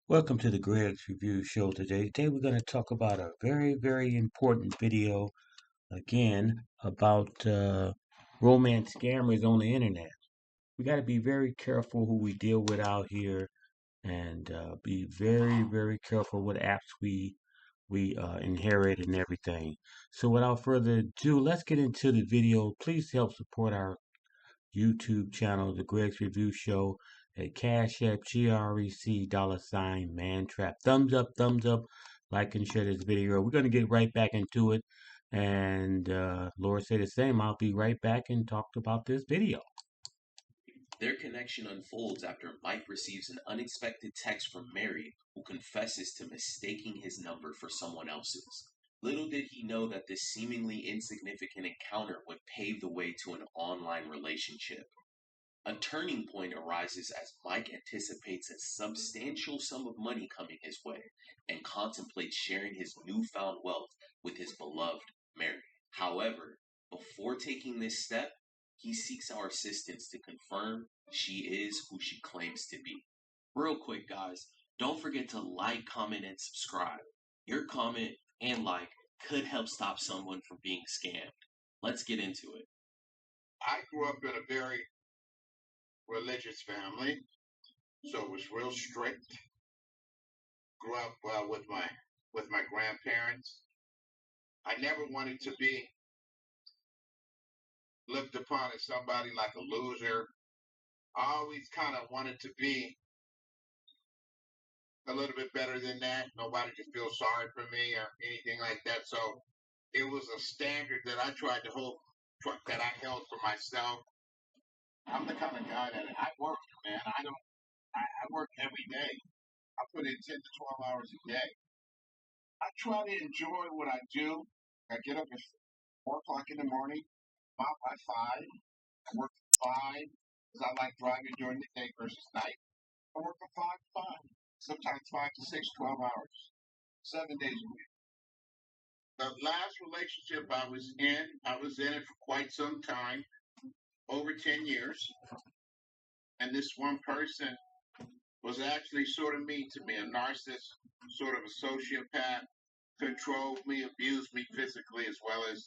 Welcome to the Greg's Review Show today. Today we're going to talk about a very important video again about romance scammers on the internet. We got to be very careful who we deal with out here and be very careful what apps we inherit and everything. So without further ado, let's get into the video. Please help support our YouTube channel, The Greg's Review Show, at Cash App, GREC, $mantrap. Thumbs up, like and share this video. We're going to get right back into it. And Laura said the same. I'll be right back and talk about this video. Their connection unfolds after Mike receives an unexpected text from Mary, who confesses to mistaking his number for someone else's. Little did he know that this seemingly insignificant encounter would pave the way to an online relationship. A turning point arises as Mike anticipates a substantial sum of money coming his way and contemplates sharing his newfound wealth with his beloved Mary. However, before taking this step, he seeks our assistance to confirm she is who she claims to be. Real quick, guys, don't forget to like, comment, and subscribe. Your comment and like could help stop someone from being scammed. Let's get into it. I grew up in a very religious family, so it was real strict. Grew up with my grandparents. I never wanted to be looked upon as somebody like a loser. I always kind of wanted to be a little bit better than that. Nobody to feel sorry for me or anything like that. So it was a standard that I tried to hold, that I held for myself. I'm the kind of guy that I work, man. I work every day. I put in 10 to 12 hours a day. I try to enjoy what I do. I get up at 4 o'clock in the morning, about by 5. I work at 5 because I like driving during the day versus night. I work from 5 to 5, sometimes 5 to 6, 12 hours, 7 days a week. The last relationship I was in it for quite some time, over 10 years. And this one person was actually sort of mean to me, a narcissist, sort of a sociopath, controlled me, abused me physically as well as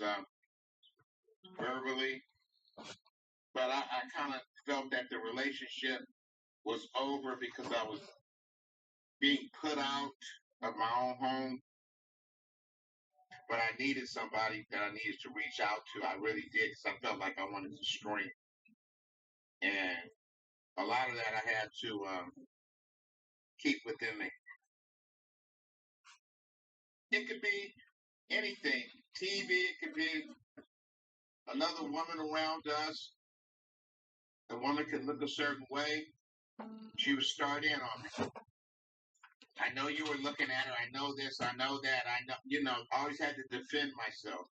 verbally. But I kind of felt that the relationship was over because I was being put out of my own home. But I needed somebody that I needed to reach out to. I really did because I felt like I wanted to strength. And a lot of that I had to keep within me. It could be anything. TV, it could be another woman around us. The woman could look a certain way. She would start in on me. I know you were looking at her. I know this. I know that. I know, always had to defend myself.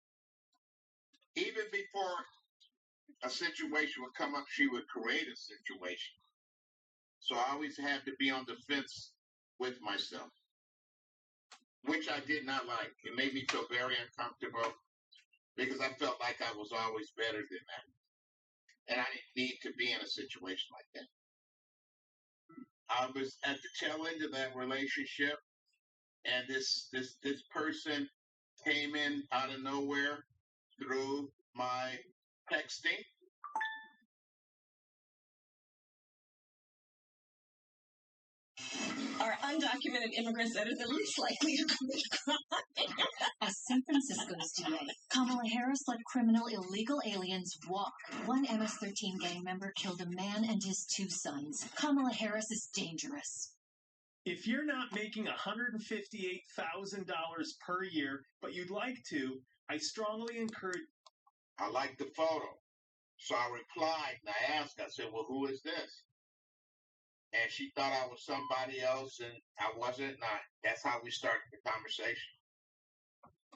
Even before a situation would come up, she would create a situation. So I always had to be on the fence with myself, which I did not like. It made me feel very uncomfortable because I felt like I was always better than that. And I didn't need to be in a situation like that. I was at the tail end of that relationship, and this person came in out of nowhere through my texting. Are undocumented immigrants that are the least likely to commit crime. As San Francisco's DA, Kamala Harris let criminal illegal aliens walk. One MS-13 gang member killed a man and his 2 sons. Kamala Harris is dangerous. If you're not making $158,000 per year, but you'd like to, I strongly encourage. I liked the photo. So I replied and I asked, I said, well, who is this? And she thought I was somebody else, and I wasn't. And that's how we started the conversation.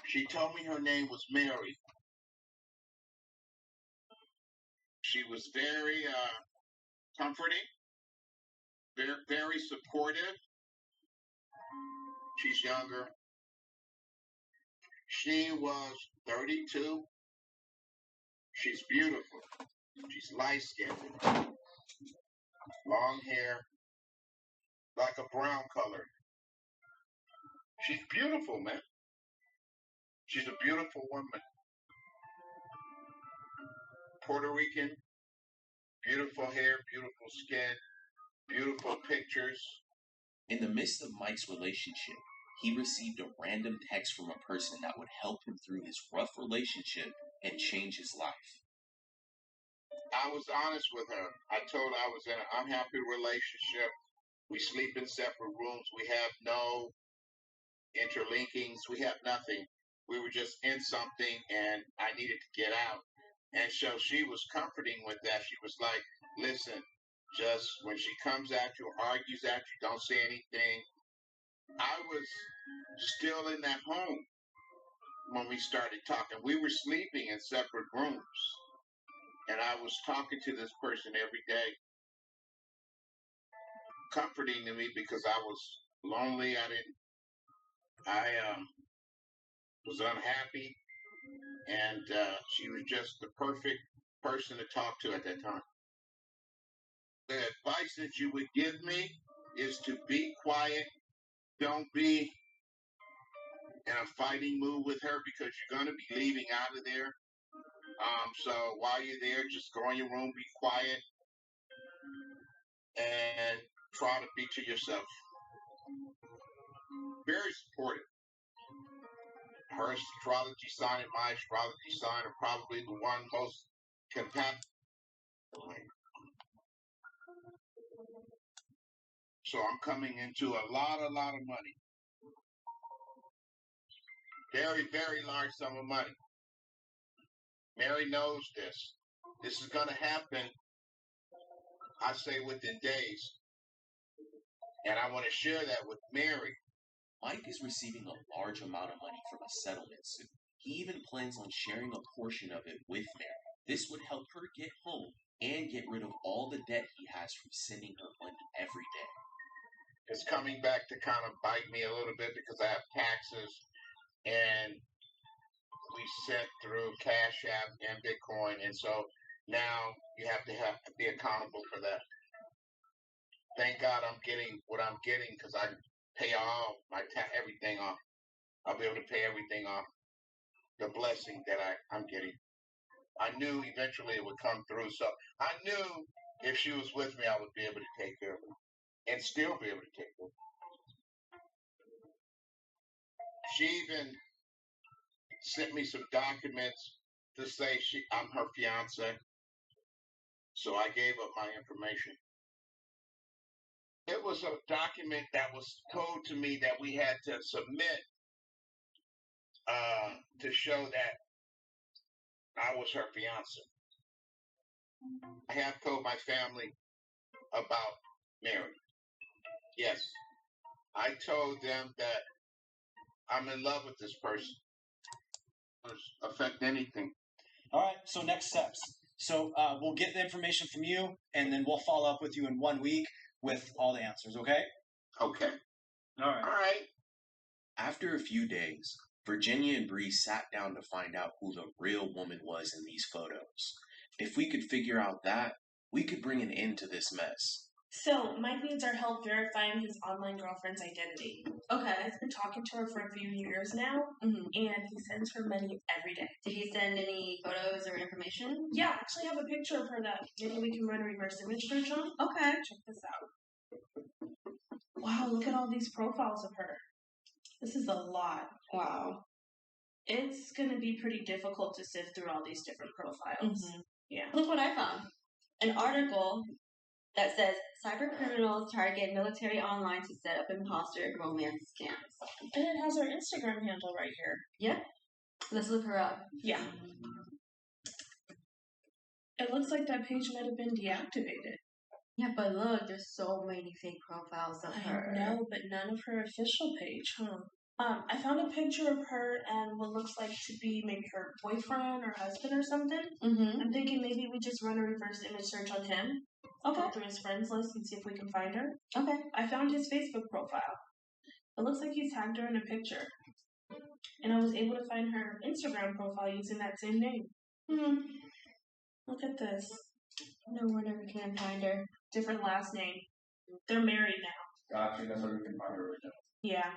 She told me her name was Mary. She was very comforting, very supportive. She's younger. She was 32. She's beautiful. She's light-skinned, long hair, like a brown color. She's beautiful, man. She's a beautiful woman. Puerto Rican, beautiful hair, beautiful skin, beautiful pictures. In the midst of Mike's relationship, he received a random text from a person that would help him through his rough relationship and change his life. I was honest with her. I told her I was in an unhappy relationship. We sleep in separate rooms. We have no interlinkings. We have nothing. We were just in something and I needed to get out. And so she was comforting with that. She was like, listen, just when she comes at you or argues at you, don't say anything. I was still in that home when we started talking. We were sleeping in separate rooms. And I was talking to this person every day, comforting to me because I was lonely. I was unhappy. And she was just the perfect person to talk to at that time. The advice that you would give me is to be quiet. Don't be in a fighting mood with her because you're going to be leaving out of there. So while you're there, just go in your room, be quiet, and try to be to yourself. Very supportive. Her astrology sign and my astrology sign are probably the one most compatible. So I'm coming into a lot of money. Very, very large sum of money. Mary knows this. This is going to happen, I say, within days. And I want to share that with Mary. Mike is receiving a large amount of money from a settlement suit. He even plans on sharing a portion of it with Mary. This would help her get home and get rid of all the debt he has from sending her money every day. It's coming back to kind of bite me a little bit because I have taxes and we sent through Cash App and Bitcoin. And so now you have to be accountable for that. Thank God I'm getting what I'm getting because I pay all my everything off. I'll be able to pay everything off. The blessing that I'm getting. I knew eventually it would come through. So I knew if she was with me, I would be able to take care of her and still be able to take care of her. She even sent me some documents to say I'm her fiance. So I gave up my information. It was a document that was told to me that we had to submit to show that I was her fiance. I have told my family about Mary. Yes. I told them that I'm in love with this person. It doesn't affect anything. All right, so next steps. So we'll get the information from you, and then we'll follow up with you in 1 week with all the answers, okay? Okay. All right. All right. After a few days, Virginia and Bree sat down to find out who the real woman was in these photos. If we could figure out that, we could bring an end to this mess. So, Mike needs our help verifying his online girlfriend's identity. Okay. He's been talking to her for a few years now, and he sends her money every day. Did he send any photos or information? Yeah, I actually have a picture of her that maybe we can run a reverse image search on. Okay. Check this out. Wow, look at all these profiles of her. This is a lot. Wow. It's going to be pretty difficult to sift through all these different profiles. Yeah. Look what I found. An article that says cyber criminals target military online to set up imposter romance scams. And it has her Instagram handle right here. Yep. Let's look her up. Yeah. It looks like that page might have been deactivated. Yeah, but look, there's so many fake profiles of her. I know, but none of her official page, I found a picture of her and what looks like to be maybe her boyfriend or husband or something. I'm thinking maybe we just run a reverse image search on him. Okay. Go through his friends list and see if we can find her. Okay. I found his Facebook profile. It looks like he's tagged her in a picture. And I was able to find her Instagram profile using that same name. Look at this. No wonder we can't find her. Different last name. They're married now. Gotcha. That's where we can find her original. Yeah.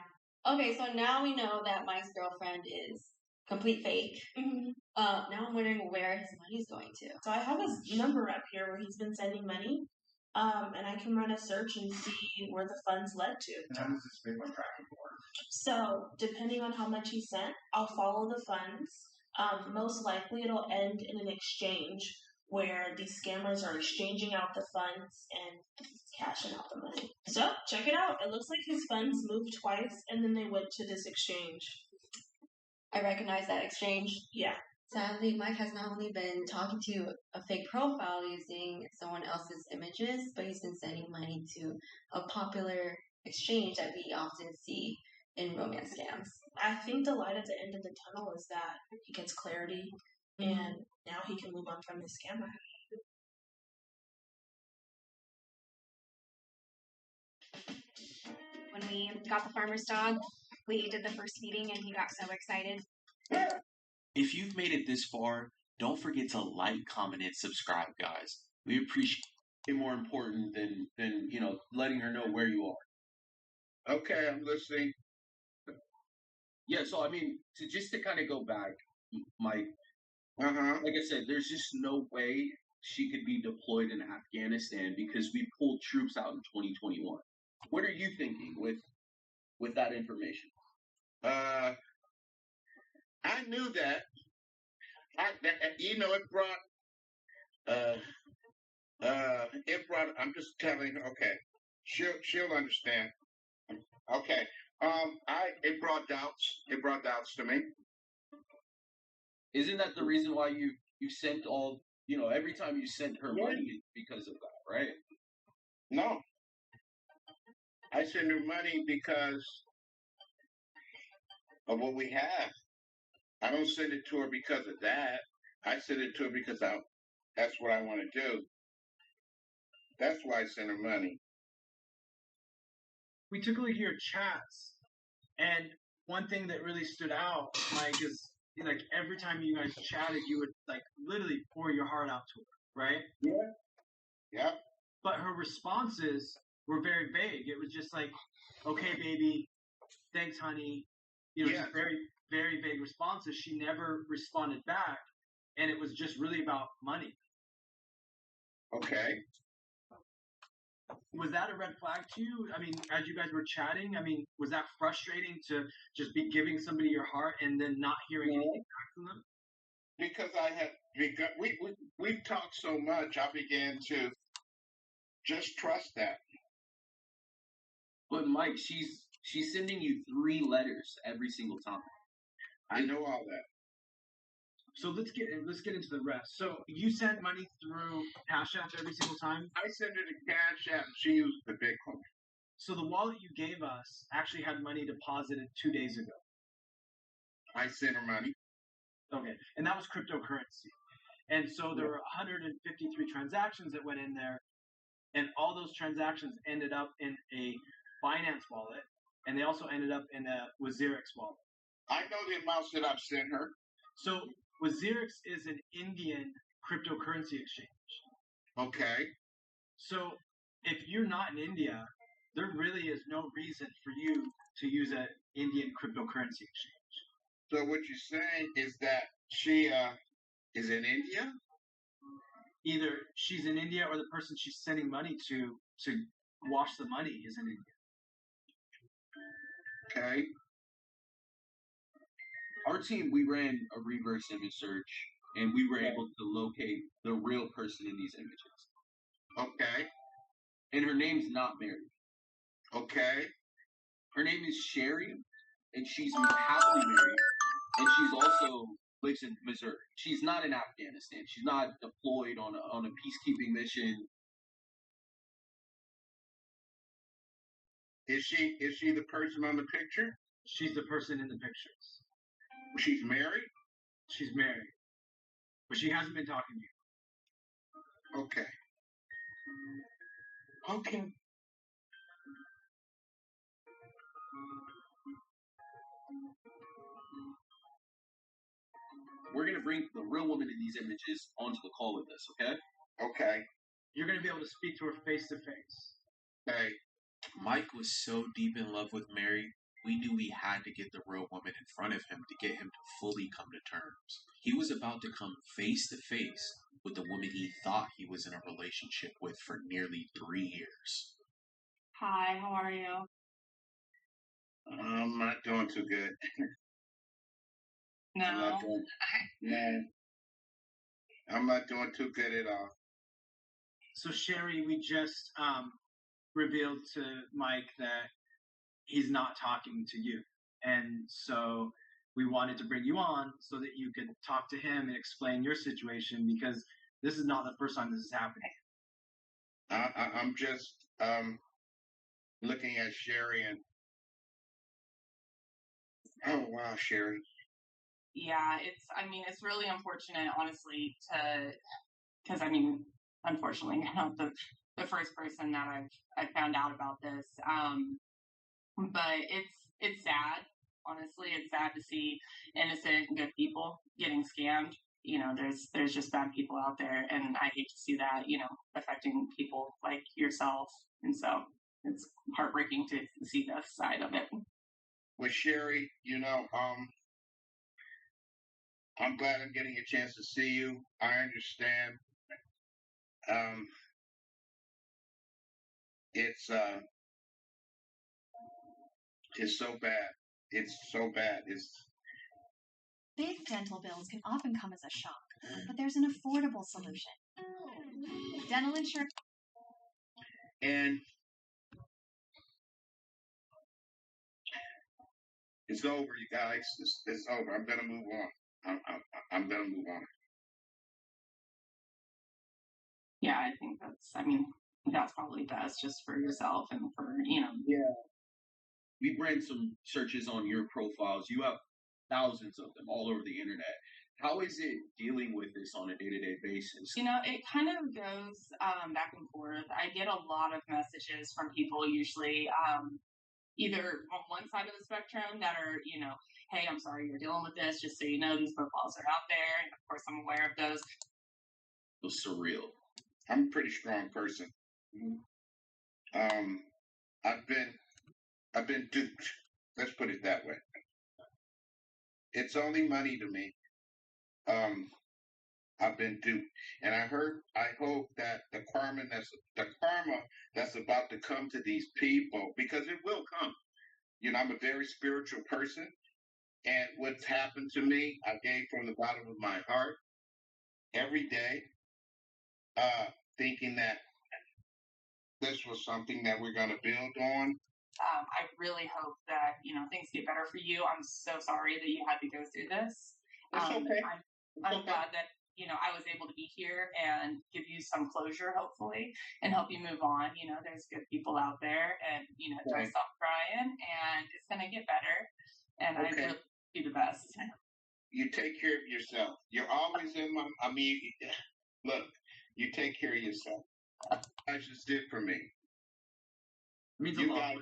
Okay, so now we know that Mike's girlfriend is complete fake. Mhm. Now I'm wondering where his money's going to. So I have his number up here where he's been sending money. And I can run a search and see where the funds led to. And how does this Bitcoin tracking work? So, depending on how much he sent, I'll follow the funds. Most likely, it'll end in an exchange where these scammers are exchanging out the funds and cashing out the money. So, check it out. It looks like his funds moved twice and then they went to this exchange. I recognize that exchange. Yeah. Sadly, Mike has not only been talking to a fake profile using someone else's images, but he's been sending money to a popular exchange that we often see in romance scams. I think the light at the end of the tunnel is that he gets clarity and now he can move on from his scammer. When we got the farmer's dog, we did the first feeding and he got so excited. If you've made it this far, don't forget to like, comment, and subscribe, guys. We appreciate it more important than letting her know where you are. Okay, I'm listening. Yeah, so I mean, to kind of go back, Mike, Uh huh. like I said, there's just no way she could be deployed in Afghanistan because we pulled troops out in 2021. What are you thinking with that information? I knew that. It brought. It brought. I'm just telling her. Okay, she'll understand. Okay. It brought doubts. It brought doubts to me. Isn't that the reason why you sent all every time you sent her money it's because of that, right? No, I send her money because of what we have. I don't send it to her because of that. I send it to her because that's what I want to do. That's why I send her money. We took a look at your chats, and one thing that really stood out, Mike, is like every time you guys chatted, you would like literally pour your heart out to her, right? Yeah. Yeah. But her responses were very vague. It was just like, "Okay, baby, thanks, honey." Yeah. Just very, very vague responses. She never responded back, and it was just really about money. Okay. Was that a red flag to you? I mean, as you guys were chatting, was that frustrating to just be giving somebody your heart and then not hearing anything back from them? Because we've talked so much, I began to just trust that. But Mike, she's sending you 3 letters every single time. I know all that. So let's get into the rest. So you sent money through Cash App every single time? I sent her to Cash App. She used the Bitcoin. So the wallet you gave us actually had money deposited 2 days ago. I sent her money. Okay, and that was cryptocurrency. And so there were 153 transactions that went in there, and all those transactions ended up in a Binance wallet, and they also ended up in a Wazirix wallet. I know the amounts that I've sent her. So Wazirix is an Indian cryptocurrency exchange. Okay. So if you're not in India, there really is no reason for you to use an Indian cryptocurrency exchange. So what you're saying is that she is in India? Either she's in India or the person she's sending money to wash the money is in India. Okay. Our team, we ran a reverse image search, and we were able to locate the real person in these images. Okay. And her name's not Mary. Okay. Her name is Sherry, and she's happily married, and she's also lives in Missouri. She's not in Afghanistan. She's not deployed on a peacekeeping mission. Is she the person on the picture? She's the person in the pictures. She's married? She's married. But she hasn't been talking to you. Okay. Okay. We're going to bring the real woman in these images onto the call with us, okay? Okay. You're going to be able to speak to her face to face. Hey, Mike was so deep in love with Mary, we knew we had to get the real woman in front of him to get him to fully come to terms. He was about to come face to face with the woman he thought he was in a relationship with for nearly 3 years. Hi, how are you? I'm not doing too good. No. I'm not doing. No, I'm not doing too good at all. So Sherry, we just revealed to Mike that he's not talking to you, and so we wanted to bring you on so that you could talk to him and explain your situation because this is not the first time this is happening. I'm just looking at Sherry and oh wow, Sherry. Yeah, it's really unfortunate, honestly, because unfortunately, you're not the first person that I've found out about this. But it's sad. Honestly, it's sad to see innocent, good people getting scammed. There's just bad people out there, and I hate to see that, affecting people like yourself. And so it's heartbreaking to see that side of it. With Sherry, I'm glad I'm getting a chance to see you. I understand. It's so bad. It's so bad. Big dental bills can often come as a shock, but there's an affordable solution. Dental insurance. And it's over, you guys. It's over. I'm gonna move on. I'm gonna move on. Yeah, I think that's probably best just for yourself and for, Yeah. We ran some searches on your profiles. You have thousands of them all over the internet. How is it dealing with this on a day-to-day basis? It kind of goes back and forth. I get a lot of messages from people usually either on one side of the spectrum that are, hey, I'm sorry you're dealing with this. Just so you know, these profiles are out there. And of course, I'm aware of those. It was surreal. I'm a pretty strong person. I've been duped. Let's put it that way. It's only money to me. I've been duped, and I hope that the karma that's about to come to these people, because it will come. I'm a very spiritual person, and what's happened to me, I gave from the bottom of my heart every day, thinking that this was something that we're going to build on. I really hope that, things get better for you. I'm so sorry that you had to go through this. It's okay. I'm glad that, I was able to be here and give you some closure, hopefully, and help you move on. There's good people out there, and, don't stop crying, and it's going to get better. And I really do the best. You take care of yourself. You're always in my, look, you take care of yourself. You guys just did for me. You guys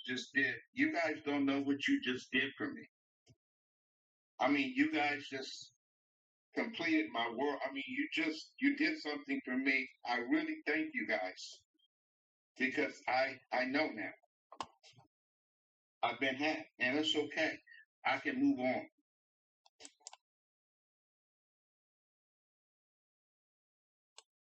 just did. You guys don't know what you just did for me. You guys just completed my world. You did something for me. I really thank you guys because I know now. I've been hacked, and it's okay. I can move on.